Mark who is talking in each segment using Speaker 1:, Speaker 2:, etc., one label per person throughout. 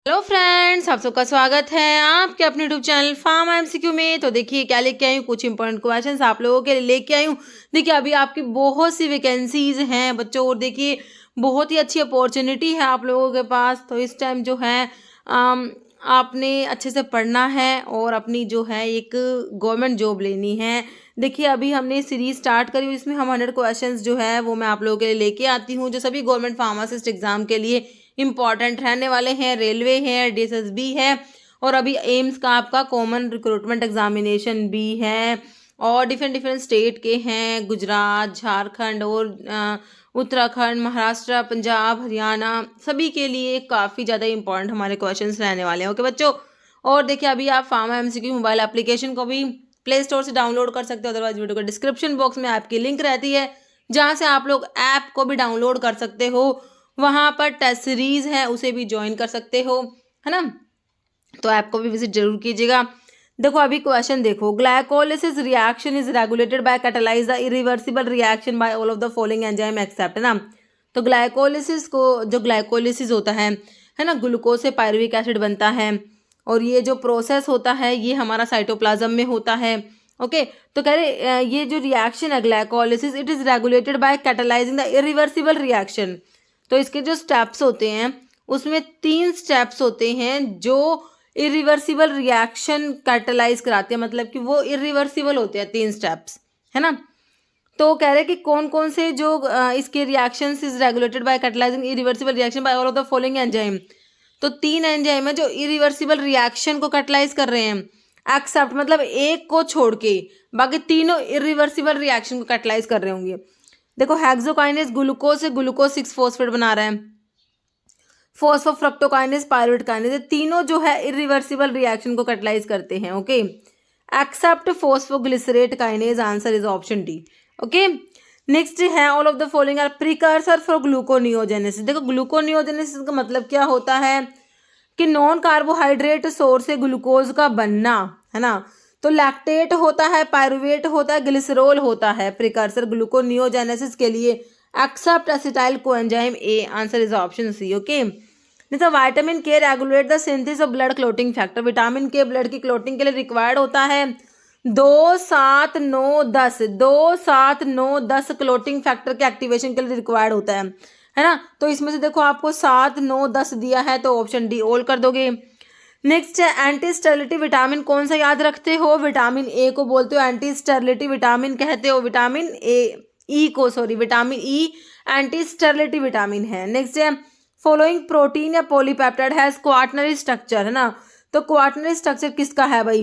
Speaker 1: Hello friends, आप सबका स्वागत है आपके अपने यूट्यूब चैनल फार्म एमसीक्यू में। तो देखिए क्या लेके आई हूँ, कुछ इंपॉर्टेंट क्वेश्चंस आप लोगों के लिए लेके आई हूँ। देखिए अभी आपकी बहुत सी वैकेंसीज हैं बच्चों, और देखिए बहुत ही अच्छी अपॉर्चुनिटी है आप लोगों के पास। तो इस टाइम जो है आपने अच्छे से पढ़ना है और अपनी जो है एक गवर्नमेंट जॉब लेनी है। देखिए अभी हमने सीरीज स्टार्ट करी हुई, इसमें हम 100 क्वेश्चंस जो है वो मैं आप लोगों के लिए लेके आती हूँ, जो सभी गवर्नमेंट फार्मासिस्ट एग्जाम के लिए इम्पॉर्टेंट रहने वाले हैं। रेलवे है, डीएसएसबी है, और अभी एम्स का आपका कॉमन रिक्रूटमेंट एग्जामिनेशन भी है, और डिफरेंट डिफरेंट स्टेट के हैं, गुजरात, झारखंड और उत्तराखंड, महाराष्ट्र, पंजाब, हरियाणा, सभी के लिए काफ़ी ज़्यादा इंपॉर्टेंट हमारे क्वेश्चंस रहने वाले हैं। ओके बच्चों, और देखिए अभी आप फार्मा एमसीक्यू मोबाइल एप्लीकेशन को भी प्ले स्टोर से डाउनलोड कर सकते हो, अदरवाइज वीडियो के डिस्क्रिप्शन बॉक्स में आपकी लिंक रहती है जहाँ से आप लोग ऐप को भी डाउनलोड कर सकते हो। वहाँ पर टेस्ट सीरीज है, उसे भी ज्वाइन कर सकते हो, है ना। तो ऐप को भी विजिट जरूर कीजिएगा। देखो अभी क्वेश्चन देखो, glycolysis reaction is regulated by catalyze the irreversible reaction by all of the following enzyme except, है ना। तो ग्लाइकोलिसिस को, जो ग्लाइकोलिसिस होता है ना, ग्लूकोज से पायरुविक एसिड बनता है, और ये जो प्रोसेस होता है ये हमारा साइटोप्लाज्म में होता है। ओके, तो कह रहे ये जो रिएक्शन है glycolysis, it is regulated by catalysing the irreversible reaction. तो इसके जो स्टेप्स होते हैं उसमें 3 स्टेप्स होते हैं जो इरिवर्सिबल रिएक्शन कैटलाइज कराते हैं, मतलब कि वो इरिवर्सिबल होते हैं 3 स्टेप्स, है ना। तो कह रहे हैं कि कौन कौन से जो इसके reactions is regulated bye catalysing irreversible reaction by all of the following enzyme. तो 3 एंजाइम है जो इरिवर्सिबल रिएक्शन को कैटलाइज कर रहे हैं, एक्सेप्ट मतलब एक को छोड़ के बाकी तीनों इरिवर्सिबल रिएक्शन को कैटलाइज कर रहे होंगे। देखो हेक्सोकाइनेज ग्लूकोज से ग्लूकोज 6 फॉस्फेट बना रहा है, फॉस्फोफ्रक्टोकाइनेज पायरुवेट काइनेज, तीनों जो है इरिवर्सिबल रिएक्शन को कैटलाइज करते हैं। Okay, except phosphoglycerate kinase, answer is option D. Okay, next है all of the following are precursor for gluconeogenesis. देखो ग्लूकोनियोजेनेसिस का मतलब क्या होता है कि नॉन कार्बोहाइड्रेट सोर्स से ग्लूकोज का बनना, है ना। तो लैक्टेट होता है, पायरुवेट होता है, ग्लिसरॉल होता है प्रिकर्सर ग्लूकोनियोजेनेसिस के लिए, except acetyl coenzyme A, answer is option C. Okay, जैसे vitamin K regulate the synthesis of blood clotting factor. Vitamin K blood की क्लोटिंग के लिए रिक्वायर्ड होता है 2, 7, 9, 10, 2, 7, 9, 10 क्लोटिंग फैक्टर के एक्टिवेशन के लिए रिक्वायर्ड होता है ना। तो इसमें से देखो आपको 7, 9, 10 दिया है, तो ऑप्शन डी ऑल कर दोगे। नेक्स्ट है एंटी स्टेरिलिटी विटामिन, कौन सा याद रखते हो, विटामिन ए को बोलते हो एंटी स्टेरिलिटी विटामिन कहते हो, विटामिन ई को, sorry vitamin E anti sterility vitamin है। नेक्स्ट है फॉलोइंग प्रोटीन या पॉलीपेप्टाइड हैज क्वाटनरी स्ट्रक्चर, है ना। तो क्वाटनरी स्ट्रक्चर किसका है भाई,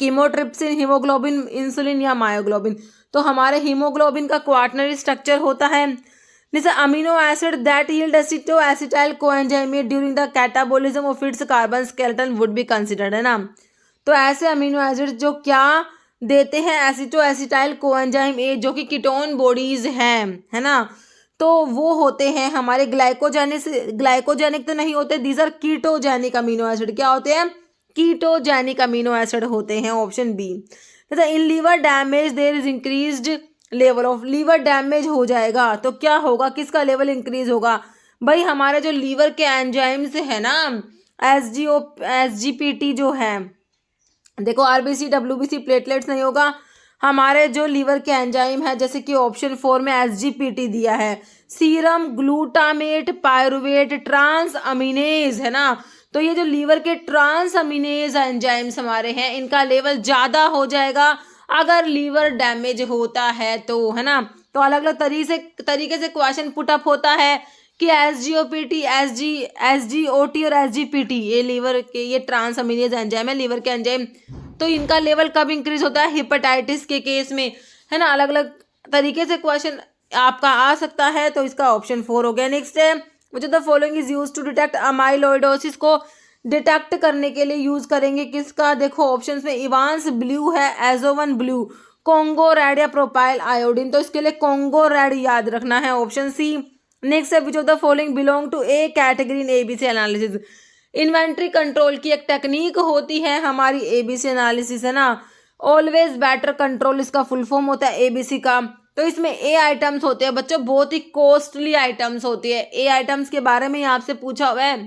Speaker 1: कीमोट्रिप्सिन, हीमोग्लोबिन, इंसुलिन या मायोग्लोबिन। तो हमारे हीमोग्लोबिन का क्वाटनरी स्ट्रक्चर होता है। जैसे amino acid that yield aceto acetyl coenzyme A during the catabolism of its carbon skeleton would be considered, है ना। तो ऐसे अमीनो एसिड जो क्या देते हैं एसिटो एसिटाइल कोएंजाइम ए, जो कि कीटोन बॉडीज हैं, है ना। तो वो होते हैं हमारे ग्लाइकोजेनिक तो नहीं होते, these are ketogenic amino acid. क्या होते हैं, कीटोजेनिक अमीनो एसिड होते हैं, ऑप्शन बी। जैसे in liver damage there is increased level of, liver damage हो जाएगा तो क्या होगा, किसका लेवल इंक्रीज होगा भाई, हमारे जो लीवर के एंजाइम्स है ना, एसजीपीटी जो है, देखो आरबीसी डब्ल्यूबीसी प्लेटलेट्स नहीं होगा, हमारे जो लीवर के एंजाइम है, जैसे कि ऑप्शन 4 में एसजीपीटी दिया है, सीरम ग्लूटामेट पायरुवेट ट्रांस अमीनेज, है ना। तो ये जो लीवर के ट्रांस अमीनेज एंजाइम्स हमारे हैं, इनका लेवल ज़्यादा हो जाएगा अगर लीवर डैमेज होता है तो, है ना। तो अलग अलग तरीके से क्वेश्चन पुट अप होता है कि एसजीओपीटी, एसजीओटी और एसजीपीटी, ये लीवर के ये ट्रांस अमीनेज एंजाइम है, लीवर के एंजाइम, तो इनका लेवल कब इंक्रीज होता है, हेपेटाइटिस के केस में, है ना। अलग अलग तरीके से क्वेश्चन आपका आ सकता है, तो इसका ऑप्शन 4 हो गया। नेक्स्ट है which of the following is use to detect amyloidosis, को डिटेक्ट करने के लिए यूज करेंगे किसका, देखो ऑप्शंस में इवांस ब्लू है, एजोवन ब्लू, कोंगो रेड या प्रोपाइल आयोडीन। तो इसके लिए कोंगो रेड याद रखना है, ऑप्शन सी। नेक्स्ट है which of the following belong to a category in ABC analysis. Inventory control की एक टेक्निक होती है हमारी एबीसी एनालिसिस, है ना। ऑलवेज बेटर कंट्रोल इसका फुल फॉर्म होता है एबीसी का। तो इसमें ए आइटम्स होते हैं बच्चों, बहुत ही कॉस्टली आइटम्स होती है। ए आइटम्स के बारे में आपसे पूछा हुआ है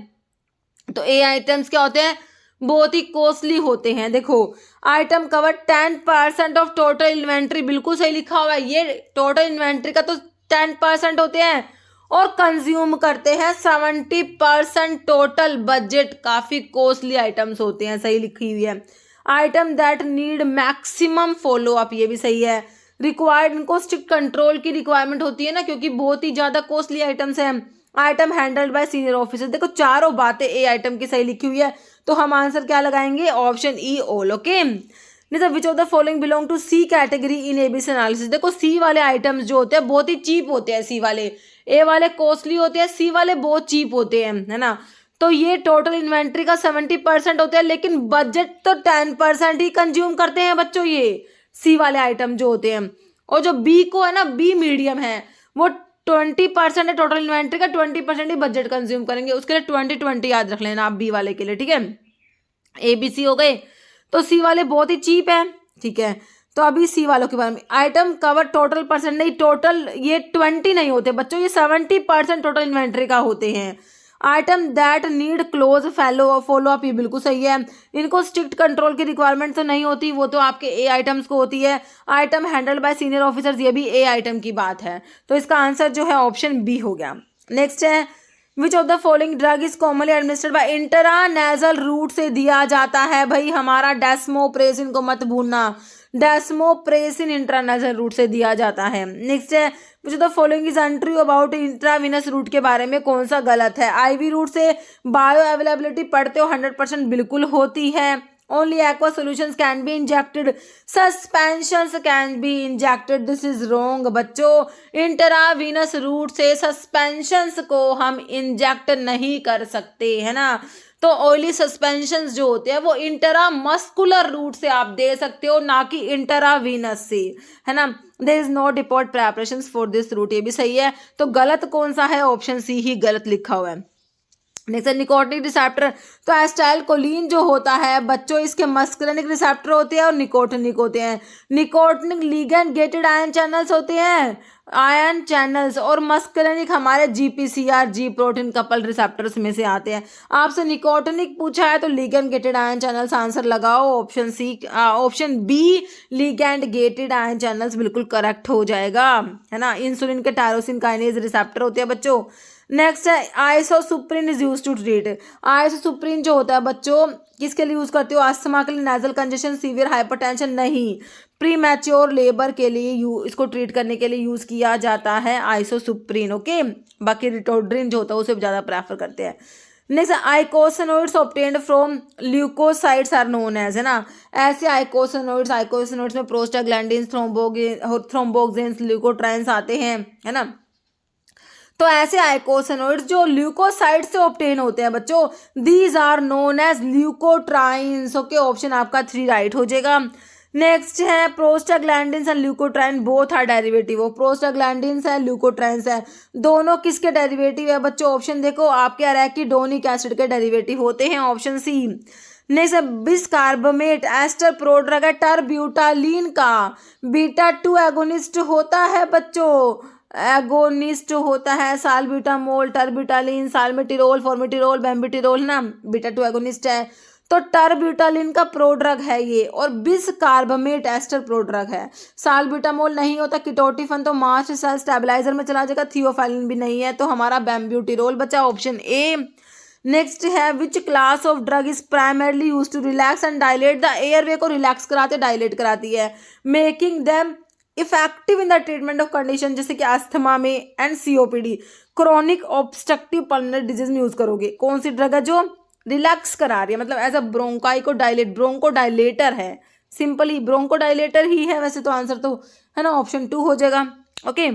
Speaker 1: तो ए आइटम्स क्या होते हैं, बहुत ही कॉस्टली होते हैं। देखो item cover 10% of total inventory, बिल्कुल सही लिखा हुआ है, ये टोटल इन्वेंट्री का तो 10% होते हैं और कंज्यूम करते हैं 70% टोटल बजट। काफी कॉस्टली आइटम्स होते हैं, सही लिखी हुई है। Item that need maximum follow up, ये भी सही है। रिक्वायर्ड, इनको स्ट्रिक्ट कंट्रोल की रिक्वायरमेंट होती है ना, क्योंकि बहुत ही ज्यादा कॉस्टली आइटम्स हैं। Item handled by senior officer, देखो चारों बातें ए आइटम की सही लिखी हुई है, तो हम आंसर क्या लगाएंगे, option E all. Okay, which of the following belong to C category in ABC analysis. देखो सी वाले आइटम्स जो होते हैं बहुत ही चीप होते हैं, सी वाले, ए वाले कॉस्टली होते हैं, सी वाले बहुत चीप होते हैं, है ना। तो ये टोटल इन्वेंट्री का 70% होते हैं, लेकिन बजट तो 10% ही कंज्यूम करते हैं बच्चों, ये सी वाले आइटम जो होते हैं। और जो बी को है ना, बी मीडियम है, वो 20% है टोटल इन्वेंट्री का, 20% ही बजट कंज्यूम करेंगे। उसके लिए 20-20 याद रख लेना आप बी वाले के लिए, ठीक है। ए बी सी हो गए, तो सी वाले बहुत ही चीप है, ठीक है। तो अभी सी वालों के बारे में, आइटम कवर टोटल परसेंट, नहीं टोटल ये 20 नहीं होते बच्चों, ये 70% टोटल इन्वेंट्री का होते हैं। Item that need close follow up, ये बिल्कुल सही है। इनको स्ट्रिक्ट कंट्रोल की रिक्वायरमेंट तो नहीं होती, वो तो आपके ए आइटम्स को होती है। Item handled by senior officers, ये भी ए आइटम की बात है, तो इसका आंसर जो है ऑप्शन बी हो गया। नेक्स्ट है, which of the following drug is commonly administered by intranasal root से दिया जाता है, भाई हमारा डेस्मोप्रेसिन को मत भूलना, डेस्मोप्रेसिन इंट्रानेजल रूट से दिया जाता है। नेक्स्ट है, which of the following is untrue about intravenous route के बारे में कौन सा गलत है। आईवी रूट से बायो अवेलेबिलिटी पढ़ते हो 100% बिल्कुल होती है। Only aqua solutions can be injected, suspensions can be injected, this is wrong बच्चों। इंट्रावीनस रूट से सस्पेंशंस को हम इंजेक्ट नहीं कर सकते, है ना। तो ऑयली सस्पेंशंस जो होते हैं वो इंट्रामस्कुलर रूट से आप दे सकते हो, ना कि इंट्रावीनस से, है ना। There is no depot preparations for this route, ये भी सही है। तो गलत कौन सा है, ऑप्शन सी ही गलत लिखा हुआ है। नेक्स्ट है निकोटिनिक रिसेप्टर, तो एस्टाइल कोलिन जो होता है बच्चों, इसके मस्कुलिनिक रिसेप्टर होते हैं और निकोटिनिक होते हैं। Nicotinic ligand gated ion channels होते हैं, आयन चैनल्स, और मस्कुलिनिक हमारे GPCR G protein couple receptors में से आते हैं। आपसे निकोटिनिक पूछा है तो ligand gated ion channels answer लगाओ, option C, option B ligand gated ion channels बिल्कुल करेक्ट हो जाएगा, है ना। इंसुलिन के टायरोसिन काइनेज रिसेप्टर होते हैं बच्चों। नेक्स्ट है आइसोसुप्रीन इज यूज टू ट्रीट, आइसोसुप्रीन जो होता है बच्चों किसके लिए यूज करते हो, अस्थमा के लिए, नेजल कंजेशन, सीवियर हाइपरटेंशन नहीं, प्री मैच्योर लेबर के लिए इसको ट्रीट करने के लिए यूज किया जाता है आइसोसुप्रीन। ओके, बाकी रिटोड्रिन जो होता है उसे ज्यादा प्रेफर करते हैं। Next eicosanoids obtained from leukocytes are known as, है ना। ऐसे आइकोसनोइड्स में प्रोस्टाग्लैंडिन्स, थ्रोम्बोक्सिन्स, ल्यूकोट्राइन्स आते हैं, है ना। तो ऐसे आइकोसनोइड्स जो ल्यूकोसाइड से ऑब्टेन होते हैं बच्चों, these are known as leukotrienes. Okay, option आपका 3 राइट हो जाएगा। नेक्स्ट है prostaglandins and leukotriene both are derivative, वो प्रोस्टाग्लैंडिन्स है, ल्यूकोट्राइन्स है, दोनों किसके डेरिवेटिव है बच्चों, ऑप्शन देखो आपके अरेकिडोनिक एसिड के डेरिवेटिव होते हैं, ऑप्शन सी। नेक्स्ट है बिस्कार्बमेट एस्टर प्रोड्रग है टर्ब्यूटालीन का, बीटा 2 एगोनिस्ट होता है बच्चों, एगोनिस्ट होता है साल्ब्यूटामोल, टर्ब्यूटालिन, साल्मेटिरोल, फॉर्मेटिरोल, बेम्बिटिरोल, ना बीटा 2 एगोनिस्ट है। तो टर्ब्यूटालिन का प्रोड्रग है ये, और बिस्कार्बमेट एस्टर प्रोड्रग है। साल्ब्यूटामोल नहीं होता, कीटोटिफन तो मास्ट सेल स्टेबलाइजर में चला जाएगा, थियोफाइलिन भी नहीं है, तो हमारा बेम्ब्यूटिरोल बचा, ऑप्शन ए। नेक्स्ट है which class of drug is primarily use to relax and dilate the airway, को रिलैक्स कराते डायलेट कराती है, making them effective in the treatment of condition जैसे कि अस्थमा में and COPD, chronic obstructive pulmonary disease में use करोगे। कौन सी ड्रग है जो रिलैक्स करा रही है, मतलब एज अ ब्रोंकाई को डायलेट, ब्रोंको डायलेटर है, सिंपली ब्रोंको डायलेटर ही है वैसे तो आंसर तो, है ना, ऑप्शन 2 हो जाएगा। ओके,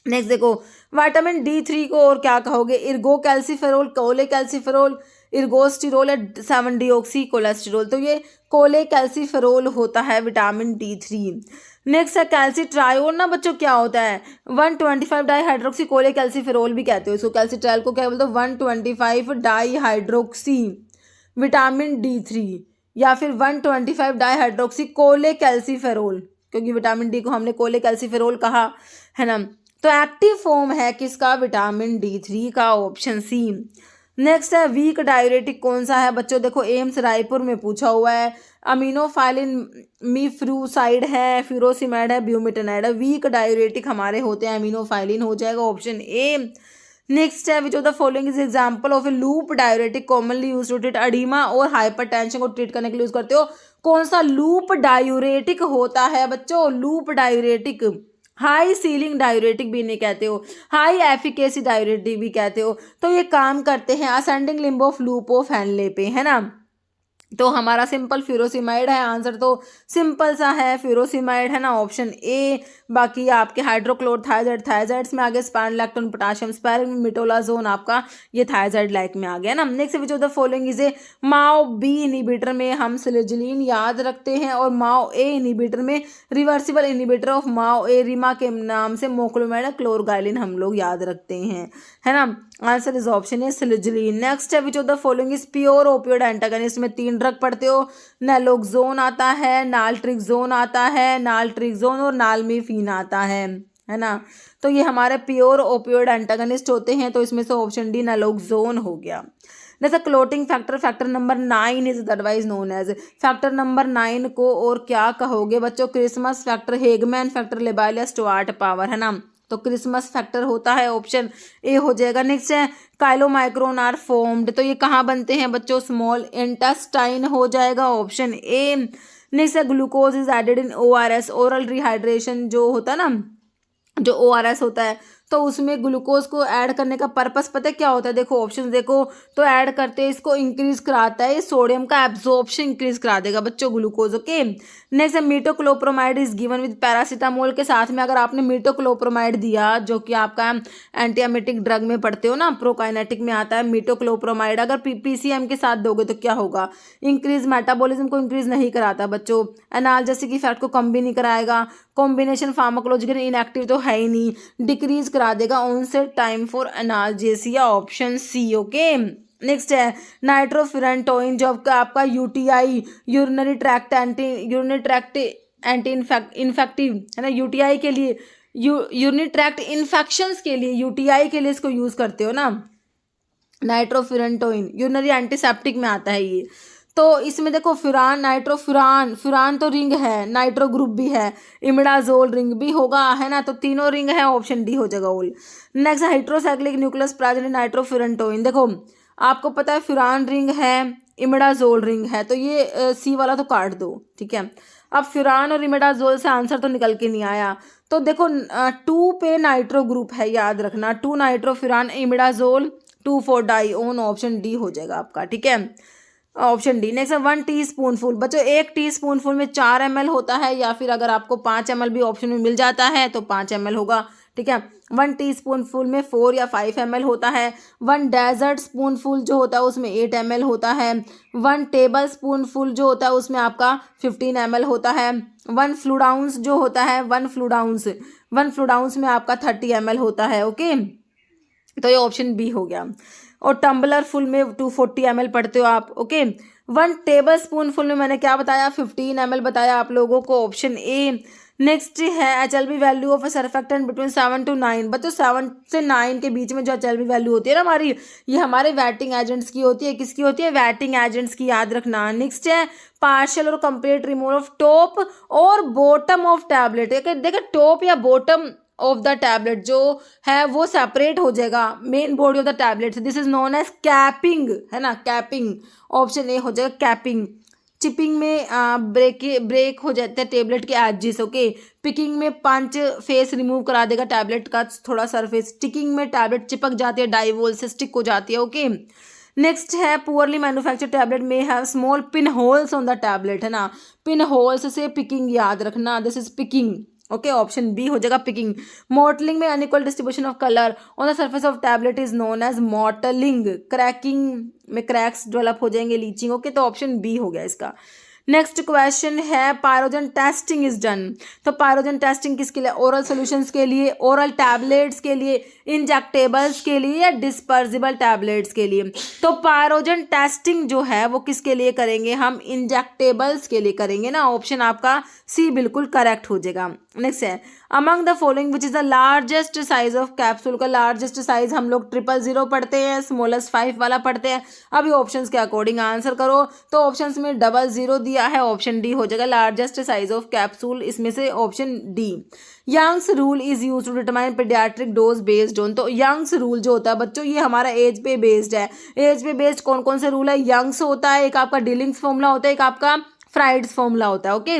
Speaker 1: नेक्स्ट देखो विटामिन D3 को और क्या कहोगे, इर्गो कैल्सीफेरोल, कोले कैल्सीफेरोल, इर्गोस्टिरोल, 7 डिओक्सी कोलेस्टेरोल, तो ये कोले कैल्सीफेरोल होता है विटामिन D3। नेक्स्ट है कैल्सीट्रायोल, ना बच्चों क्या होता है, 125 डाईहाइड्रोक्सी कोले कैल्सीफेरोल भी कहते हो इसको, कैल्सीट्रायोल को क्या बोलते हो, 125 डाईहाइड्रोक्सी विटामिन D3, या फिर 125 डाईहाइड्रोक्सी कोले कैल्सीफेरोल, क्योंकि विटामिन डी को हमने कोले कैल्सीफेरोल कहा, है ना। तो एक्टिव फॉर्म है किसका, विटामिन D3 का, ऑप्शन सी। नेक्स्ट है वीक डायूरेटिक कौन सा है बच्चों, देखो एम्स रायपुर में पूछा हुआ है। अमीनोफाइलिन मीफ्रूसाइड है, फ्यूरोसिमाइड है, ब्यूमिटेनाइड है। वीक डायूरेटिक हमारे होते हैं अमीनोफाइलिन, हो जाएगा ऑप्शन ए। नेक्स्ट है which of the following is example of a loop diuretic commonly use to treat oedema और हाइपरटेंशन को ट्रीट करने के लिए यूज करते हो। कौन सा लूप डायूरेटिक होता है बच्चों, loop diuretic. High ceiling diuretic भी इन्हें कहते हो, हाई एफिकेसी डायूरेटिक भी कहते हो। तो ये काम करते हैं ascending limb of loop of Henle पे, है ना। तो हमारा सिंपल फ्यूरोसिमाइड है, आंसर तो सिंपल सा है, फ्यूरोसिमाइड है ना, ऑप्शन ए। बाकी आपके हाइड्रोक्लोरथायजाइड, थायजाइड्स में आगे स्पाइनोलैक्टोन, पोटाशियम स्पायरिन, मिटोलाजोन आपका ये थायजाइड लाइक में आ गया ना। Next which of the following is a MAO B inhibitor में हम सिलेजिलिन याद रखते हैं और माओ ए इनिबिटर में reversible inhibitor of MAO A RIMA के नाम से मोक्लोमैड क्लोरगाइलिन हम लोग याद रखते हैं, है ना। Answer is option A selegiline. Next है which of the following is pure opioid antagonist में 3 ड्रग पढ़ते हो, नैलोक्सोन आता है, नाल्ट्रिक्सोन आता है, नाल्ट्रिक्सोन और नालमीफिन आता है ना। तो ये हमारे प्योर ओपियोइड एंटागनिस्ट होते हैं, तो इसमें से ऑप्शन डी नैलोक्सोन हो गया। जैसे clotting factor, factor number 9 is otherwise known as, factor number 9 को और क्या कहोगे बच्चों, क्रिसमस फैक्टर, हेगमैन फैक्टर, लेबालिया स्टुअर्ट पावर, है ना। तो क्रिसमस फैक्टर होता है, ऑप्शन ए हो जाएगा। नेक्स्ट है काइलोमाइक्रोन आर फॉर्म्ड, तो ये कहाँ बनते हैं बच्चों, स्मॉल इंटेस्टाइन हो जाएगा, ऑप्शन ए। नेक्स्ट है glucose is added in ORS, oral rehydration जो होता है ना, जो ORS होता है, तो उसमें ग्लूकोज को ऐड करने का पर्पस पता है क्या होता है, देखो ऑप्शन देखो, तो ऐड करते हैं इसको इंक्रीज कराता है, सोडियम का एब्जॉर्प्शन इंक्रीज करा देगा बच्चों ग्लूकोज, ओके। नेक्स्ट है मीटोक्लोप्रोमाइड इज गिवन विद पैरासीटामोल के साथ में अगर आपने मीटोक्लोप्रोमाइड दिया, जो कि आपका एंटीएमेटिक ड्रग में पढ़ते हो ना, प्रोकाइनेटिक में आता है मीटोक्लोप्रोमाइड, अगर PCM के साथ दोगे तो क्या होगा, इंक्रीज मेटाबॉलिज्म को इंक्रीज नहीं कराता बच्चों, एनाल्जेसिक इफेक्ट को कम भी नहीं कराएगा, कॉम्बिनेशन फार्माकोलॉजिकल इनएक्टिव तो है ही नहीं, डिक्रीज करा देगा onset time for analgesia, option C, okay. Next है नाइट्रोफिरेंटोइन, जो आपका UTI urinary tract anti infective है ना, UTI के लिए, यूरिनरी ट्रैक्ट इन्फेक्शंस के लिए, UTI के लिए इसको यूज करते हो ना, नाइट्रोफिरेंटोइन यूरिनरी एंटीसेप्टिक में आता है ये। तो इसमें देखो फुरान, नाइट्रोफुरान, फुरान तो रिंग है, नाइट्रो ग्रुप भी है, इमिडाजोल रिंग भी होगा, है ना, तो तीनों रिंग है, ऑप्शन डी हो जाएगा all. Next hydrocyclic nucleus present nitrofurantoin, देखो आपको पता है फुरान रिंग है, इमिडाजोल रिंग है, तो ये सी वाला तो काट दो, ठीक है। अब फुरान और इमिडाजोल से आंसर तो निकल के नहीं आया, तो देखो 2 पे नाइट्रो ग्रुप है, याद रखना, 2 nitrofuran imidazole 2 4 dione, option D हो जाएगा आपका, ठीक है, ऑप्शन डी। नेक्स्ट 1 टीस्पूनफुल बच्चों, 1 टीस्पूनफुल में 4 ml होता है, या फिर अगर आपको 5 ml भी ऑप्शन में मिल जाता है तो 5 ml होगा, ठीक है। 1 टीस्पूनफुल में 4 या 5 ml होता है। 1 डेजर्ट स्पूनफुल जो होता है उसमें 8 ml होता है। 1 टेबल स्पूनफुल जो होता है उसमें आपका 15 ml होता है। 1 फ्लूडाउंस जो होता है, 1 फ्लूडाउंस में आपका 30 ml होता है, ओके। तो ये ऑप्शन बी हो गया। और टम्बलर फुल में 240 ml पढ़ते हो आप, ओके। 1 टेबल स्पून फुल में मैंने क्या बताया, 15 ml बताया आप लोगों को, ऑप्शन ए। नेक्स्ट है HLB value of a surfactant between 7 to 9, बच्चों 7 से 9 के बीच में जो HLB वैल्यू होती है ना हमारी, ये हमारे वैटिंग एजेंट्स की होती है, किसकी होती है, वैटिंग एजेंट्स की, याद रखना। नेक्स्ट है पार्शियल और कंप्लीट रिमूवल ऑफ टॉप और बॉटम ऑफ टैबलेट, देखिए टॉप या बॉटम ऑफ द टैबलेट जो है वो सेपरेट हो जाएगा main body of the tablet, this is known as capping, है ना, कैपिंग, ऑप्शन ए हो जाएगा कैपिंग। चिपिंग में ब्रेक हो जाते हैं टेबलेट के एजेस, ओके। पिकिंग में पंच फेस रिमूव करा देगा टैबलेट का थोड़ा सरफेस। स्टिकिंग में टैबलेट चिपक जाती है, डाइवोल से स्टिक हो जाती है, ओके। नेक्स्ट है पुअरली मैन्युफैक्चर्ड टैबलेट में have small pin holes on the tablet, है ना, पिन होल्स से पिकिंग याद रखना, this is picking, okay, option B हो जाएगा पिकिंग। मॉटलिंग में unequal distribution of colour on the surface of tablet is known as mottling. Cracking में cracks develop हो जाएंगे, लीचिंग, ओके, तो ऑप्शन बी हो गया इसका। नेक्स्ट क्वेश्चन है पायरोजन टेस्टिंग इज डन। तो पायरोजन टेस्टिंग किसके लिए? ओरल सॉल्यूशंस के लिए, ओरल टैबलेट्स के लिए, इंजेक्टेबल्स के लिए या डिस्पर्सिबल टैबलेट्स के लिए? तो पायरोजन टेस्टिंग जो है वो किसके लिए करेंगे? हम इंजेक्टेबल्स के लिए करेंगे ना। ऑप्शन आपका सी बिल्कुल करेक्ट हो जाएगा। नेक्स्ट है among the following which is the largest size of capsule का लार्जेस्ट साइज हम लोग 000 पढ़ते हैं, स्मॉलेस्ट 5 वाला पढ़ते हैं। अभी ऑप्शंस के अकॉर्डिंग आंसर करो। तो ऑप्शंस में 00 दिया है, ऑप्शन डी हो जाएगा लार्जेस्ट साइज ऑफ कैप्सूल, इसमें से option D. Young's rule is use to determine paediatric dose based on. तो यंग्स रूल जो होता है बच्चों ये हमारा एज पे बेस्ड है। एज पे बेस्ड कौन कौन से रूल है? यंग्स होता है, एक आपका डिलिंग्स फॉर्मूला होता है, एक आपका फ्राइड्स फॉर्मूला होता है। ओके,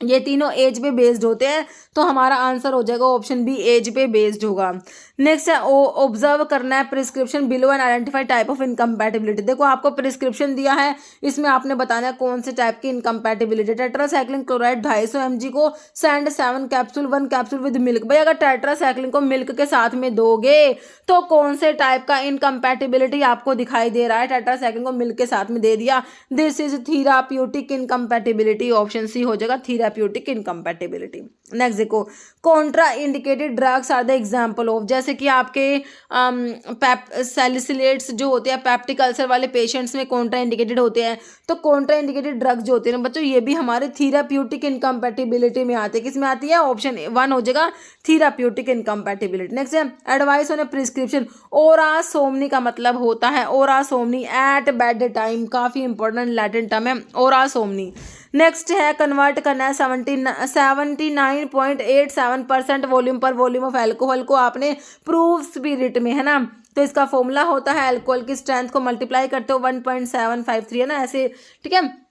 Speaker 1: ये तीनों एज पे बेस्ड होते हैं, तो हमारा आंसर हो जाएगा ऑप्शन बी, एज पे बेस्ड होगा। नेक्स्ट है ऑब्जर्व करना है prescription below and identify type of incompatibility. देखो आपको प्रिस्क्रिप्शन दिया है, इसमें आपने बताना है कौन से टाइप की इनकम्पैटिबिलिटी। टेट्रासाइक्लिन क्लोराइड 250 mg को send 7 capsule 1 capsule with milk. भाई अगर टेट्रासाइक्लिन को मिल्क के साथ में दोगे तो कौन से टाइप का इनकम्पैटिबिलिटी आपको दिखाई दे रहा है? टेट्रासाइक्लिन को मिल्क के साथ में दे दिया, this is therapeutic incompatibility, option C हो जाएगा थेराप्यूटिक इनकम्पैटिबिलिटी। नेक्स्ट देखो contraindicated drugs are the example of, जैसे कि आपके सैलिसिलेट्स जो होते हैं पेप्टिक अल्सर वाले पेशेंट्स में कॉन्ट्रा इंडिकेटेड होते हैं। तो कॉन्ट्रा इंडिकेटेड ड्रग्स जो होते हैं ना बच्चों ये भी हमारे थेराप्यूटिक इनकम्पैटिबिलिटी में आते हैं। किस में आती है? ऑप्शन 1 हो जाएगा थेराप्यूटिक इनकम्पैटिबिलिटी। नेक्स्ट है एडवाइस ऑन ए प्रिस्क्रिप्शन ओरा सोमनी का मतलब होता है ओरा सोमनी एट बेड टाइम, काफी इंपॉर्टेंट लैटिन टर्म है ओरा सोमनी। नेक्स्ट है कन्वर्ट करना है 79.87% वॉल्यूम पर वॉल्यूम ऑफ एल्कोहल को आपने प्रूफ स्पिरिट में, है ना। तो इसका फॉर्मूला होता है अल्कोहल की स्ट्रेंथ को मल्टीप्लाई करते हो 1.753 है ना, ऐसे ठीक है।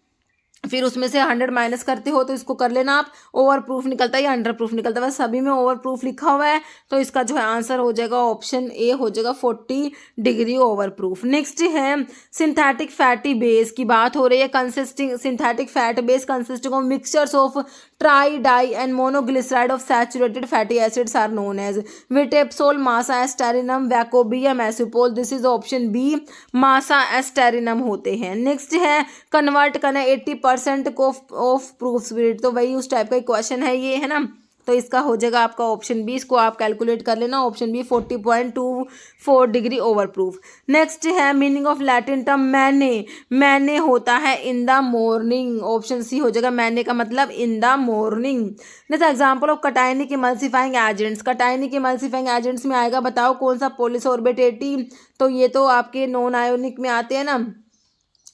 Speaker 1: फिर उसमें से 100 माइनस करते हो तो इसको कर लेना आप, ओवर प्रूफ निकलता है या अंडर प्रूफ निकलता है। बस सभी में ओवर प्रूफ लिखा हुआ है, तो इसका जो है आंसर हो जाएगा ऑप्शन ए हो जाएगा 40 डिग्री ओवर प्रूफ। नेक्स्ट है सिंथेटिक फैटी बेस की बात हो रही है। Consisting synthetic fat base consisting of mixtures of tri di and monoglyceride of saturated fatty acids are known as Witepsol, Massa Estarinum, वैकोबियम, एसिपोल। This is option B, Massa Estarinum होते हैं। Next है कन्वर्ट करना 80% को ऑफ प्रूफ स्पिरिट, तो वही उस टाइप का क्वेश्चन है ये, है ना। तो इसका हो जाएगा आपका ऑप्शन बी, इसको आप कैलकुलेट कर लेना, option B 40.24 degree over proof. Next है meaning of Latin term mane, mane होता है in the morning, option C हो जाएगा मैने का मतलब in the morning. Next example of cationic emulsifying agents, cationic emulsifying agents में आएगा बताओ कौन सा? पॉलीसॉर्बेट 80, तो ये तो आपके नॉन आयोनिक में आते हैं ना।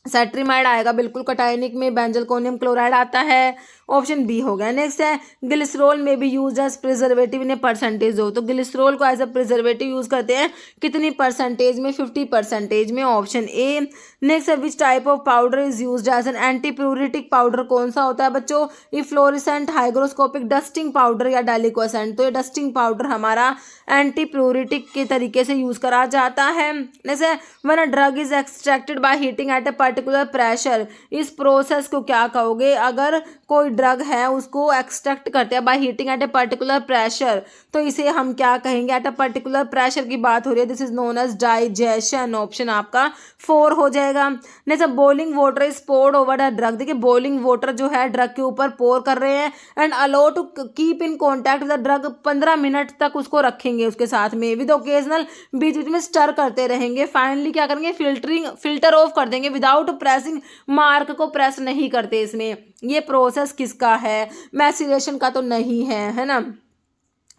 Speaker 1: सेट्रीमाइड आएगा बिल्कुल कटायनिक में, बेंजलकोनियम क्लोराइड आता है, ऑप्शन बी हो गया। नेक्स्ट है ग्लिसरॉल में भी use as preservative in a percentage हो, तो ग्लिसरॉल को एज अ प्रिजर्वेटिव यूज करते हैं कितनी परसेंटेज में? 50% में, ऑप्शन ए। नेक्स्ट है which type of powder is use as an anti pruritic powder, कौन सा होता है बच्चों? इफ्लोरेसेंट, हाइग्रोस्कोपिक, डस्टिंग पाउडर या डेलिक्वेसेंट। तो ये डस्टिंग पाउडर हमारा एंटी प्यूरिटिक के तरीके से यूज करा जाता है। नेक्स्ट है when a drug is extracted by heating at a particular pressure, इस प्रोसेस को क्या कहोगे? अगर कोई ड्रग है उसको एक्सट्रैक्ट करते हैं bye heating at a particular pressure, तो इसे हम क्या कहेंगे? एट अ पर्टिकुलर प्रेशर की बात हो रही है, this is known as digestion, option आपका 4 हो जाएगा। Next boiling water is poured over the drug, देखिए बॉइलिंग वाटर जो है ड्रग के ऊपर पोर कर रहे हैं and allow to keep in contact with the drug, 15 minute तक उसको रखेंगे उसके साथ में विद ओकेजनल, बीच बीच में स्टर करते रहेंगे। फाइनली क्या करेंगे? फिल्टर ऑफ कर देंगे विदाउट प्रेसिंग, मार्क को प्रेस नहीं करते इसमें। ये प्रोसेस किसका है? मैसिलेशन का तो नहीं है, है ना,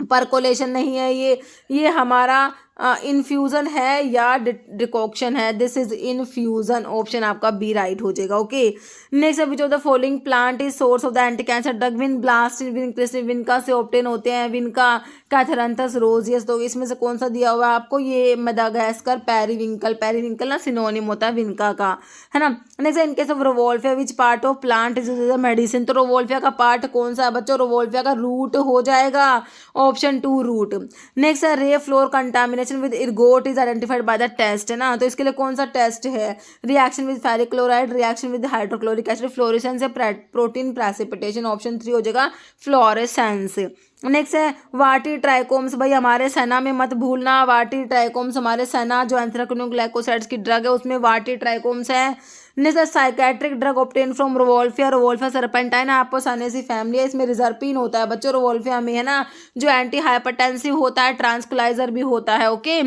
Speaker 1: परकोलेशन नहीं है, ये हमारा इन्फ्यूजन है या डिकॉक्शन है, दिस इज इन्फ्यूजन, ऑप्शन आपका बी राइट हो जाएगा। Okay next which of the following plant is source of the anti cancer drug? Vinblastine, vincristine, Vinca से ऑब्टेन होते हैं, विनका, कैथरंथस रोजियस। तो इसमें से कौन सा दिया हुआ है आपको? ये मेडागास्कर, पेरीविंकल, पेरीविंकल ना सिनोनिम होता है विनका का, है ना। Next in case of rauvolfia which part of plant is medicine, तो रोवोल्फिया का पार्ट कौन सा है बच्चों? रोवोल्फिया का रूट हो जाएगा, ऑप्शन 2 रूट। नेक्स्ट है rye flour contamination with ergot is identified by the test, है ना। तो इसके लिए कौन सा टेस्ट है? Reaction with ferric chloride, reaction with hydrochloric acid, fluorescence या प्रोटीन प्रेसिपिटेशन, ऑप्शन 3 हो जाएगा फ्लोरेसेंस। नेक्स्ट है वाटी ट्राइकोम्स, भाई हमारे सेना में मत भूलना, वाटी ट्राइकोम्स हमारे सेना जो एंथ्राक्नोग्लाइकोसाइड्स की ड्रग है उसमें वाटी ट्राइकोम्स है। नेक्स्ट है psychiatric drug obtain from Rauwolfia, Rauwolfia serpentina Apocynaceae family है, इसमें रिजर्पिन होता है बच्चों रोवोल्फिया में, है ना, जो एंटी हाइपरटेंसिव होता है, ट्रांसक्लाइजर भी होता है। ओके,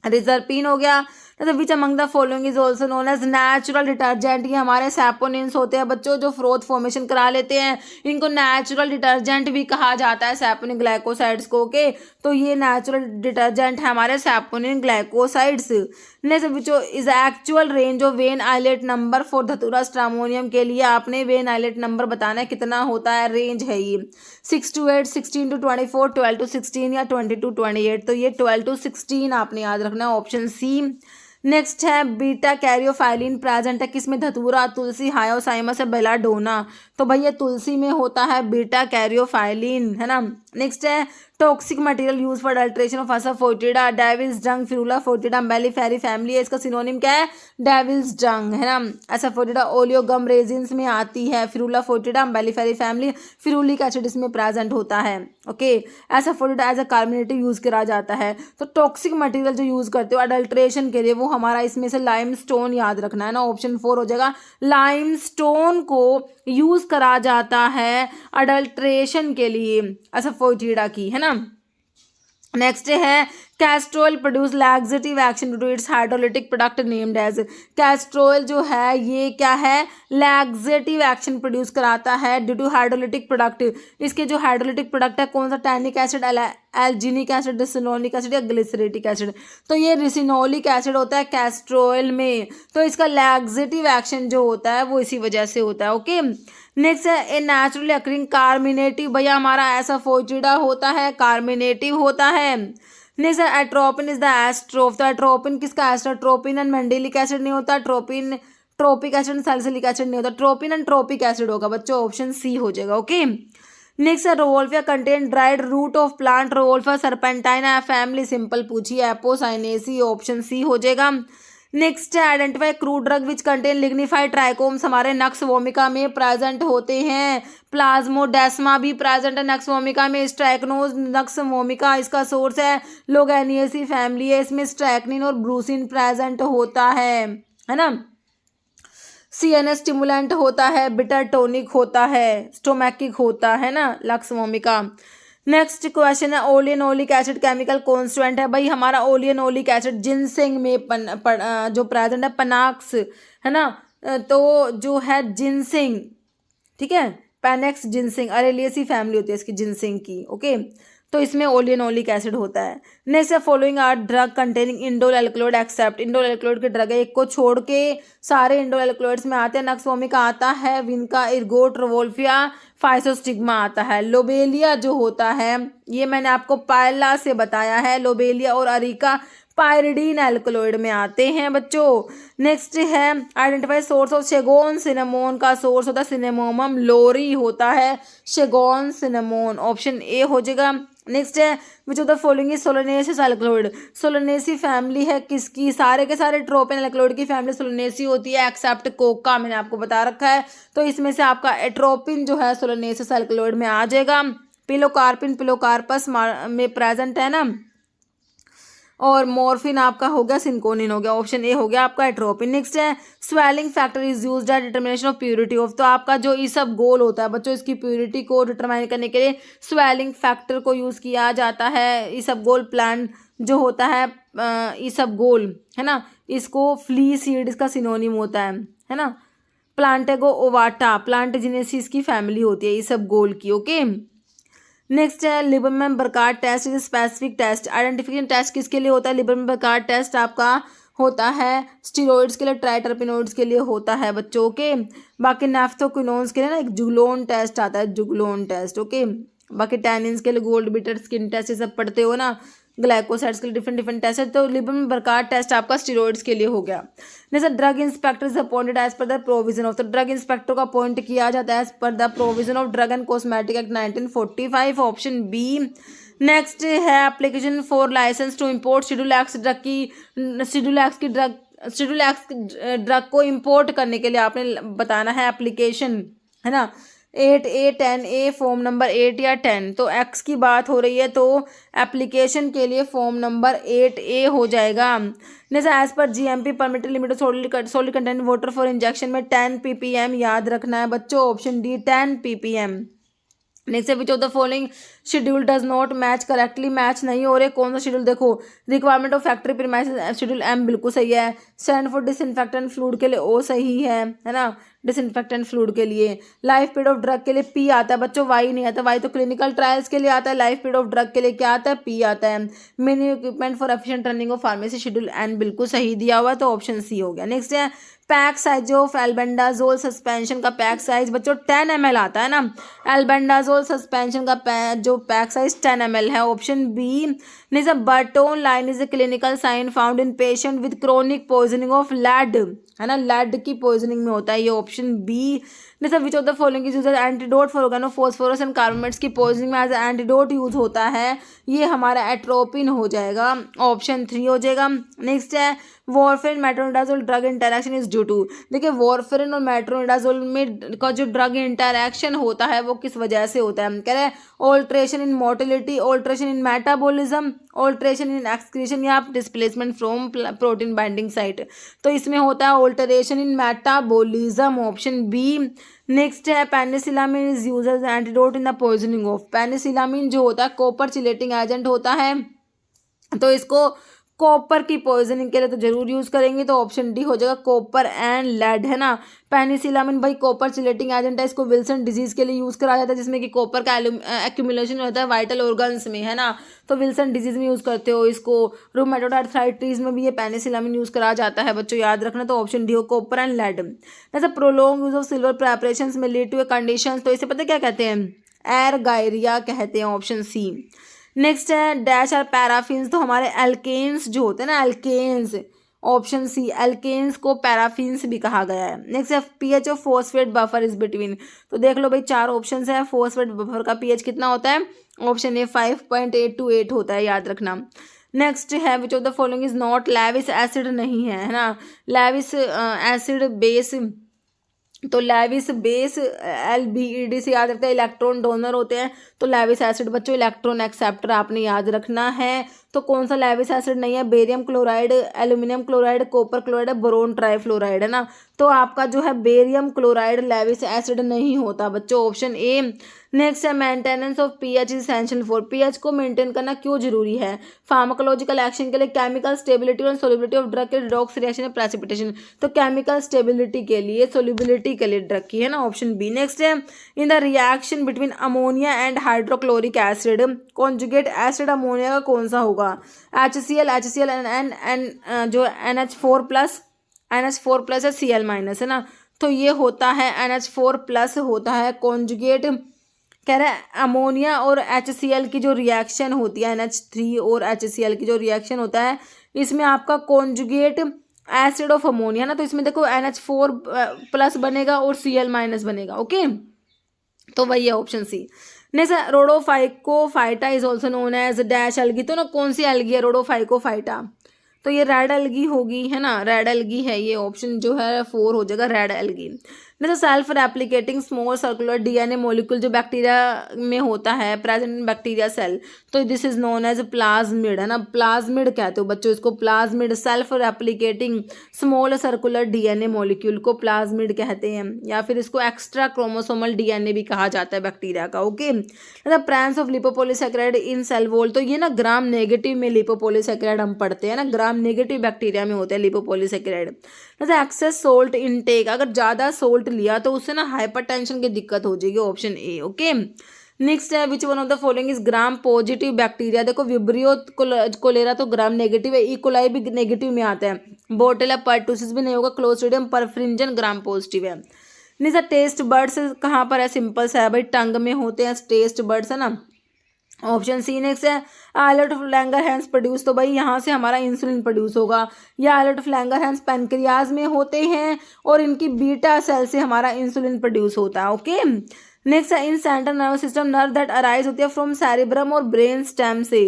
Speaker 1: रिजर्पिन हो गया। तो which among the following is also known as natural detergent, ये हमारे सैपोनिन्स होते हैं बच्चों जो फ्रोथ फॉर्मेशन करा लेते हैं, इनको नेचुरल डिटर्जेंट भी कहा जाता है सैपोनिन ग्लाइकोसाइड्स को। ओके, तो ये नेचुरल डिटर्जेंट है हमारे saponin glycosides. Next which is actual range of vein islet number for Datura stramonium के लिए आपने वेन आइलेट नंबर बताना है कितना होता है, रेंज है ये 6 to 8, 16 to 24, 12 to 16 या 20 to 28, तो ये 12 to 16 आपने याद रखना है, ऑप्शन सी। नेक्स्ट है बीटा कैरियोफाइलिन प्रेजेंट है किसमें, धतूरा, तुलसी, हायोसाइमस है, बेलाडोना, तो भैया तुलसी में होता है बीटा कैरियोफाइलिन, है ना। नेक्स्ट है toxic material use for adulteration of asafoetida, devil's dung, Ferula foetida, Umbelliferae family है, इसका सिनोनिम क्या है, डेविल्स डंग, है ना। असाफोइटिडा ओलियोगम रेजिन्स में आती है, Ferula foetida, Umbelliferae family, ferulic acid इसमें प्रेजेंट होता है। Okay, asafoetida as a carminative use करा जाता है। तो टॉक्सिक मटेरियल जो यूज करते हो अडल्ट्रेशन के लिए वो हमारा इसमें से लाइमस्टोन याद रखना है ना, ऑप्शन 4 हो जाएगा। लाइमस्टोन को यूज करा जाता है अडल्ट्रेशन के लिए असाफोइटिडा की, है ना। नेक्स्ट है castor oil produce laxative action due to its hydrolytic product named as, castor oil जो है ये क्या है, लैक्सेटिव एक्शन प्रोड्यूस कराता है ड्यू टू हाइड्रोलिटिक प्रोडक्ट, इसके जो हाइड्रोलिटिक प्रोडक्ट है कौन सा, tannic acid, alginic acid, ricinoleic acid या ग्लिसरेटिक एसिड, तो ये रिसिनोलिक एसिड होता है कैस्ट्रोल में, तो इसका लैक्सेटिव एक्शन जो होता है वो इसी वजह से होता है। ओके, नेक्स्ट है ए नेचुरली अकरिंग कार्मिनेटिव, भैया हमारा ऐसा फोइटिडा होता है कार्मिनेटिव होता है। नेक्स्ट है एट्रोपिन इज द एस्ट्रोफ, तो एट्रोपिन किसका एस्टर, ट्रोपिन एंड मेंडेलिक एसिड नहीं होता, tropine trophic acid salicylic acid नहीं होता, ट्रोपिन एंड ट्रोपिक एसिड होगा बच्चों, ऑप्शन सी हो जाएगा। ओके, नेक्स्ट है Rauwolfia contain dried root of plant, Rauwolfia serpentine family, simple पूछी एपोसाइनेसी, ऑप्शन सी हो जाएगा। नेक्स्ट है identify crude drug which contain lignified trichomes, हमारे नक्स वोमिका में प्रेजेंट होते हैं, प्लाज्मोडेस्मा भी प्रेजेंट है नक्स वोमिका में, स्ट्राइकनोज नक्स वोमिका इसका सोर्स है, लोगैनिएसी फैमिली है, इसमें स्ट्राइकनिन और ब्रूसिन प्रेजेंट होता है ना। CNS स्टिमुलेंट होता है, बिटर टोनिक होता है, स्टोमैकिक होता है ना, लक्स वोमिका। नेक्स्ट क्वेश्चन है ओलियनोलिक एसिड केमिकल कॉन्स्टेंट है, भाई हमारा ओलियनोलिक एसिड जिनसिंग में जो प्रेजेंट है, पनाक्स, है ना, तो जो है जिनसिंग, ठीक है, पैनेक्स जिनसिंग, अरेलिएसी फैमिली होती है इसकी जिनसिंग की। ओके, तो इसमें ओलियनोलिक एसिड होता है। Next following are drug containing indole alkaloid except, indole alkaloid के ड्रग है, एक को छोड़ के सारे इंडोल एल्कलॉइड्स में आते हैं, नक्स वोमिका आता है, विनका, इर्गोट, रोवोल्फिया, फाइसोस्टिग्मा आता है, लोबेलिया जो होता है ये मैंने आपको पायला से बताया है, लोबेलिया और अरिका पायरिडीन एल्कलॉइड में आते हैं बच्चों। नेक्स्ट है आइडेंटिफाई सोर्स ऑफ शेगोन सिनेमोन, का सोर्स होता है सिनेमोमम लोरी होता है, शेगोन सिनेमोन, ऑप्शन ए हो जाएगा। नेक्स्ट है which of the following is solanaceous alkaloid, Solanaceae family है किसकी, सारे के सारे ट्रोपिन एल्कलॉइड की फैमिली सोलोनेसी होती है एक्सेप्ट कोका, मैंने आपको बता रखा है, तो इसमें से आपका एट्रोपिन जो है सोलोनेसिस एल्कलॉइड में आ जाएगा। पिलोकार्पिन पिलोकार्पस में प्रेजेंट है ना, और मॉर्फिन आपका हो गया सिंकोनिन हो गया, ऑप्शन ए हो गया आपका एट्रोपिन। नेक्स्ट है swelling factor is used eight determination of purity of, तो आपका जो इसब गोल होता है बच्चों इसकी प्यूरिटी को डिटरमाइन करने के लिए स्वेलिंग फैक्टर को यूज़ किया जाता है। इसब गोल प्लांट जो होता है इसब गोल, है ना, इसको फ्ली सीड इसका सिनोनिम होता है ना, प्लांटेगो ओवाटा प्लांट जिनेसिस की फैमिली होती है इसब गोल की। ओके, नेक्स्ट है Liebermann Burchard test is specific test, identification test किसके लिए होता है, लिबरमैन बर्कार्ड टेस्ट आपका होता है स्टीरॉइड्स के लिए, ट्राइटरपिनोइड्स के लिए होता है बच्चों के। बाकी नेफ्थोक्विनोन्स के लिए ना एक जुगलोन टेस्ट आता है, जुगलोन टेस्ट। ओके, बाकी टैनिन्स के लिए गोल्ड बिटर स्किन टेस्ट ये सब पढ़ते हो ना, ग्लाइकोसाइड्स के लिए डिफरेंट डिफरेंट टेस्ट है, तो लिबरमैन बर्कार्ड टेस्ट आपका स्टीरॉइड्स के लिए हो गया। जैसे drug inspector is appointed as per the provision of, तो ड्रग इंस्पेक्टर को अपॉइंट किया जाता है as per the provision of drug and cosmetic act 1945, option B. Next है application for licence to import schedule X drug की, schedule X drug को import करने के लिए आपने बताना है एप्लीकेशन, है ना। 8A 10A फॉर्म नंबर 8 या 10, तो एक्स की बात हो रही है तो एप्लीकेशन के लिए फॉर्म नंबर 8A हो जाएगा। जैसे एज पर GMP permitted limit solid content water for injection में 10 ppm याद रखना है बच्चों, ऑप्शन डी 10 ppm। नेक्स्ट है which of the following schedule does not match correctly, match नहीं हो रहे कौन सा शेड्यूल, देखो requirement of factory premises schedule M बिल्कुल सही है, स्टैंड फॉर डिसइंफेक्टेंट फ्लूइड के लिए ओ सही है ना, डिसइंफेक्टेंट फ्लूइड के लिए। लाइफ पीरियड ऑफ ड्रग के लिए पी आता है बच्चों, वाई नहीं आता, वाई तो क्लिनिकल ट्रायल्स के लिए आता है, लाइफ पीरियड ऑफ ड्रग के लिए क्या आता है, पी आता है। Menu equipment for efficient running of pharmacy schedule N बिल्कुल सही दिया हुआ है, तो ऑप्शन सी हो गया। नेक्स्ट है pack size of albendazole suspension का पैक साइज बच्चों 10 ml आता है ना, एल्बेंडाजोल सस्पेंशन का जो पैक साइज 10 ml है, option B. Next Burton line is a clinical sign found in patient with chronic poisoning of lead, है ना, लेड की पॉइजनिंग में होता है, ये option B. Next which of the following is used as antidote for organophosphorus and carbonates की poisoning में as antidote use होता है, ये हमारा एट्रोपिन हो जाएगा, ऑप्शन 3 हो जाएगा। नेक्स्ट है warfarin metronidazole drug interaction is due to, देखिए वॉरफेरिन और मेट्रोनिडाजोल में का जो ड्रग इंटरैक्शन होता है वो किस वजह से होता है, कह रहे हैं alteration in motility, alteration in metabolism, alteration in excretion या displacement from protein binding site, तो इसमें होता है alteration in metabolism, option B. Next है penicillamine is used as antidote in the poisoning of, penicillamine जो होता है कॉपर चिलेटिंग एजेंट होता है, तो इसको कॉपर की पॉइजनिंग के लिए तो जरूर यूज करेंगे, तो ऑप्शन डी हो जाएगा कॉपर एंड लेड, है ना। पेनिसिलामिन भाई कॉपर चिलेटिंग एजेंट है, इसको विल्सन डिजीज के लिए यूज करा जाता है जिसमें कि कॉपर का एक्यूमुलेशन होता है वाइटल ऑर्गन्स में, है ना, तो विल्सन डिजीज में यूज करते हो इसको। रूमेटोइड आर्थराइटिस में भी ये पेनिसिलामिन यूज करा जाता है बच्चों, याद रखना, तो ऑप्शन डी हो कॉपर एंड लेड। जैसे prolong use of silver preparation में लीड टू ए कंडीशन, तो इसे पता क्या कहते हैं, एरगायरिया कहते हैं, ऑप्शन सी। नेक्स्ट है डैश और पैराफिन्स, तो हमारे एल्केन्स जो होते हैं ना, एल्केन्स, ऑप्शन सी, एल्केन्स को पैराफिन्स भी कहा गया है। नेक्स्ट है pH of phosphate buffer is between, तो देख लो भाई 4 ऑप्शन है, फॉस्फेट बफर का पीएच कितना होता है, ऑप्शन ए 5.8 to 8 होता है, याद रखना। नेक्स्ट है which of the following is not lavish acid नहीं है ना, लैविस एसिड बेस, तो लैविस बेस LBED से याद रखते हैं इलेक्ट्रॉन डोनर होते हैं, तो लैविस एसिड बच्चों इलेक्ट्रॉन एक्सेप्टर आपने याद रखना है, तो कौन सा लैविस एसिड नहीं है, barium chloride, aluminium chloride, copper chloride, boron trifluoride, है ना, तो आपका जो है बेरियम क्लोराइड लैविस एसिड नहीं होता बच्चों, ऑप्शन ए। नेक्स्ट है maintenance of pH is essential for, pH को मेंटेन करना क्यों जरूरी है, फार्माकोलॉजिकल एक्शन के लिए, केमिकल स्टेबिलिटी और सोलिबिलिटी ऑफ ड्रग के लिए, रिडॉक्स रिएक्शन प्रेसिपिटेशन, तो केमिकल स्टेबिलिटी के लिए, सोलिबिलिटी के लिए ड्रग की, है ना, ऑप्शन बी। नेक्स्ट है in the reaction between ammonia and hydrochloric acid conjugate acid ammonia का कौन सा होगा, HCl एंड जो NH4 प्लस है Cl माइनस, है ना, तो ये होता है NH4 प्लस होता है कॉन्जुगेट, कह रहा है अमोनिया और HCl की जो रिएक्शन होती है, NH3 और HCl की जो रिएक्शन होता है, इसमें आपका कॉन्जुगेट एसिड ऑफ अमोनिया ना, तो इसमें देखो NH4 प्लस बनेगा और Cl माइनस बनेगा, ओके, तो वही है option C. Next Rhodophycophyta is also known as dash algae, तो ना कौन सी एल्गी है रोडोफाइकोफाइटा, तो ये रेड एल्गी होगी, है ना, रेड एल्गी है, ये ऑप्शन जो है 4 हो जाएगा, रेड एल्गी। जैसे self replicating small circular DNA molecule जो बैक्टीरिया में होता है प्रेजेंट इन बैक्टीरिया सेल, तो this is known as plasmid, है ना, प्लाज्मिड कहते हो बच्चों इसको, plasmid self replicating small circular DNA molecule को प्लाज्मिड कहते हैं, या फिर इसको एक्स्ट्रा क्रोमोसोमल डीएनए भी कहा जाता है बैक्टीरिया का, okay. Presence of lipopolysaccharide in cell wall, तो ये ना ग्राम नेगेटिव में लिपोपॉलीसैकेराइड हम पढ़ते हैं ना, ग्राम नेगेटिव बैक्टीरिया में होते हैं लिपोपॉलीसैकेराइड। जैसे एक्सेस सोल्ट इनटेक, अगर ज़्यादा सोल्ट लिया तो उससे ना हाइपरटेंशन की दिक्कत हो जाएगी, ऑप्शन ए, ओके। नेक्स्ट है which one of the following is gram positive bacteria, देखो विब्रियो कोलेरा तो ग्राम नेगेटिव है, इकोलाई भी नेगेटिव में आता है, बोटेला पर्टुसिस भी नहीं होगा, क्लोस्ट्रिडियम परफ्रिंजन ग्राम पॉजिटिव है। नहीं सर टेस्ट बर्ड्स कहाँ पर है, सिंपल सा है भाई, टंग में होते हैं टेस्ट बर्ड्स, है ना, ऑप्शन सी। नेक्स्ट है आइलेट ऑफ लैंगरहैंस प्रोड्यूस, तो भाई यहाँ से हमारा इंसुलिन प्रोड्यूस होगा, या आइलेट ऑफ लैंगरहैंस पैनक्रियाज में होते हैं और इनकी बीटा सेल से हमारा इंसुलिन प्रोड्यूस होता है, ओके। नेक्स्ट है in central nervous system nerve that arise होती है फ्रॉम सेरिब्रम और ब्रेन स्टेम से,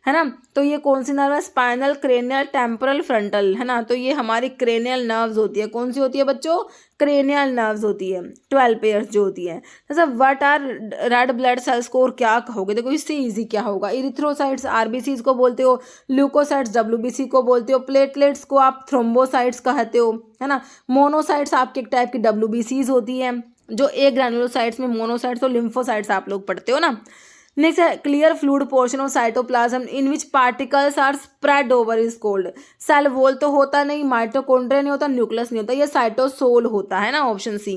Speaker 1: है ना। तो ये कौन सी नर्व है? स्पाइनल, क्रेनियल, टेम्पोरल, फ्रंटल, है ना। तो ये हमारी क्रेनियल नर्व्स होती है। कौन सी होती है बच्चों? क्रेनियल नर्व्स होती है, 12 पेयर्स जो होती है। जैसे what are red blood cells को और क्या कहोगे? देखो इससे इजी क्या होगा। इरिथ्रोसाइट्स आरबीसीज को बोलते हो, ल्यूकोसाइट्स डब्ल्यूबीसी को बोलते हो, प्लेटलेट्स को आप थ्रोम्बोसाइट्स कहते हो, है ना। मोनोसाइट्स आपके एक टाइप की डब्ल्यूबीसीज होती है, जो ए ग्रैनुलोसाइट्स में मोनोसाइट्स और लिम्फोसाइट्स आप लोग पढ़ते हो ना। नेक्स्ट है clear fluid portion of cytoplasm in which particles are spread over is called. Cell wall तो होता नहीं, माइटोकॉन्ड्रिया नहीं होता, न्यूक्लियस नहीं होता, ये साइटोसोल होता है ना, ऑप्शन सी।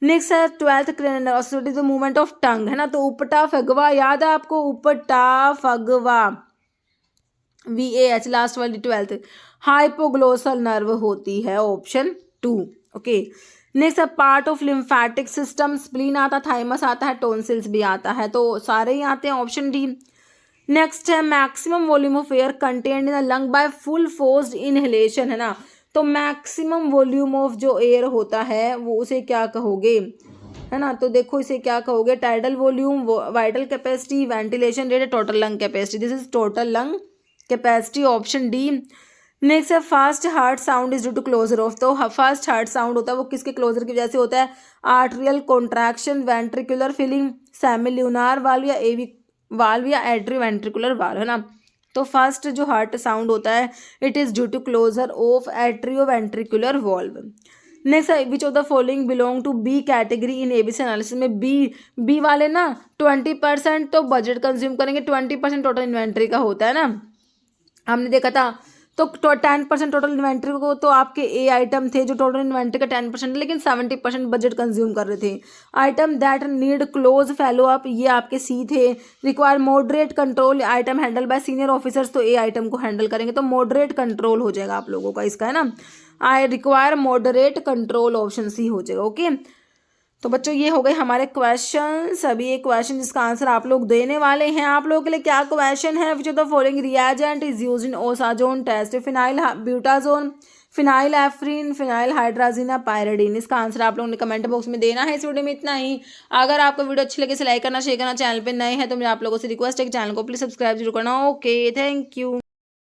Speaker 1: नेक्स्ट है 12th cranial movement of tongue, है ना। तो उपटा फगवा याद है आपको? उपटा फगवा, VAH लास्ट वाली 12th हाइपोग्लोसल नर्व होती है, option 2। Okay, next part of lymphatic system, spleen आता है, थाइमस आता है, टोन्सिल्स भी आता है, तो सारे ही आते हैं, ऑप्शन डी। नेक्स्ट है maximum volume of air contained in the lung by full forced inhalation, है ना। तो मैक्सिमम वॉल्यूम ऑफ जो एयर होता है वो उसे क्या कहोगे, है ना। तो देखो इसे क्या कहोगे? Tidal volume, vital capacity, ventilation rate, total lung capacity. This is total lung capacity, option D. Next है first heart sound is due to closure of. तो फास्ट हार्ट साउंड होता है वो किसके क्लोजर की वजह से होता है? Atrial contraction, ventricular filling, semilunar valve या एवी वाल्व या एट्रियोवेंट्रिकुलर वाल्व, है ना। तो फर्स्ट जो हार्ट साउंड होता है it is due to closure of atrioventricular valve. Next which of the following belong to B category in ABC analysis में? B वाले ना 20% तो बजट कंज्यूम करेंगे, 20% टोटल इन्वेंट्री का होता है ना, हमने देखा था। तो 10% टोटल इन्वेंट्री को तो आपके ए आइटम थे जो टोटल इन्वेंट्री का 10%, लेकिन 70% बजट कंज्यूम कर रहे थे। Item that need close follow up, ये आपके सी थे। Require moderate control, item handle bye senior officers, तो ए आइटम को हैंडल करेंगे, तो मॉडरेट कंट्रोल हो जाएगा आप लोगों का इसका, है ना। I require moderate control, option C हो जाएगा। ओके, तो बच्चों ये हो गए हमारे क्वेश्चन, सभी एक क्वेश्चन जिसका आंसर आप लोग देने वाले हैं। आप लोगों के लिए क्या क्वेश्चन है? Which of the following reagent is used in osazone test? Phenyl butazone, phenyl ephrine, phenyl hydrazine या पायरिडीन। इसका आंसर आप लोगों ने कमेंट बॉक्स में देना है। इस वीडियो में इतना ही। अगर आपको वीडियो अच्छी लगे तो लाइक करना, शेयर करना, चैनल पे नए हैं तो मैं आप लोगों से रिक्वेस्ट है कि चैनल को प्लीज सब्सक्राइब जरूर करना। Okay, thank you.